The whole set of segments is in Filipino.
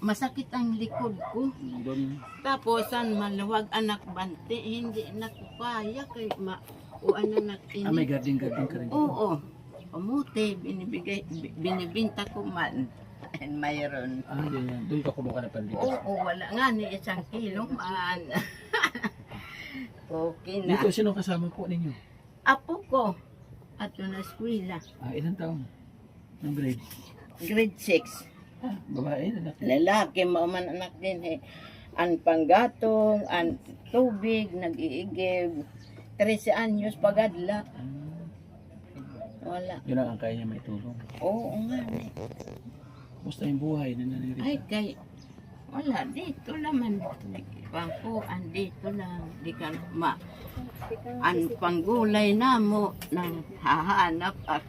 masakit ang likod ko. Doon. Tapos ang maluwag anak bante, hindi na ko kaya kay ano na May garden ka rin. Oo. Pamuti, binibinta ko man. And mayroon. Yan. Doon ka kumuha na pala dito. Oo, wala nga ni 1 kilo man. Okay na. Dito, sino kasama po ninyo? Apo ko. At na eskwela. Ilang taon? Ang grade? Grade 6. Babae, lalaki. Lalaki, man anak din eh. Ang panggatong, ang tubig, nag-iigib. 13 anyos pagadla. Wala. Yun ang kaya niya may tulong. Oo nga eh. Basta yung buhay na nangyari. Ay, kay, wala, dito naman. Pangkuan, dito lang. Di ka ang panggulay na mo, nang hahanap at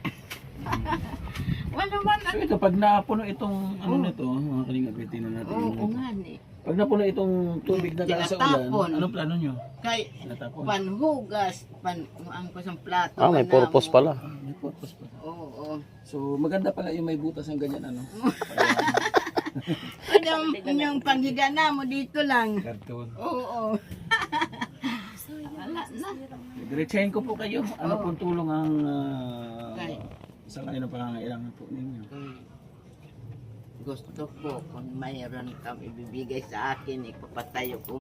wala man. So ito, pag napuno itong ano nito, mga kalingap, na natin. Oo nga ni. Pag napuno itong tubig na galing sa ulan, Tinatapon. anong plano nyo? Kay, Tinatapon. panhugas, ang kusang plato. May purpose pala. May purpose pa. Oo. So maganda pala yung may butas ng ganyan ano. Yung panghiga na mo dito lang. Karton. Oo. Wala na. Diretsahin ko po kayo. Ano pong tulong ang Kay, sa kanila pangangailangan po ninyo? gusto ko kung mayroon kang ibibigay sa akin, ipapatayo ko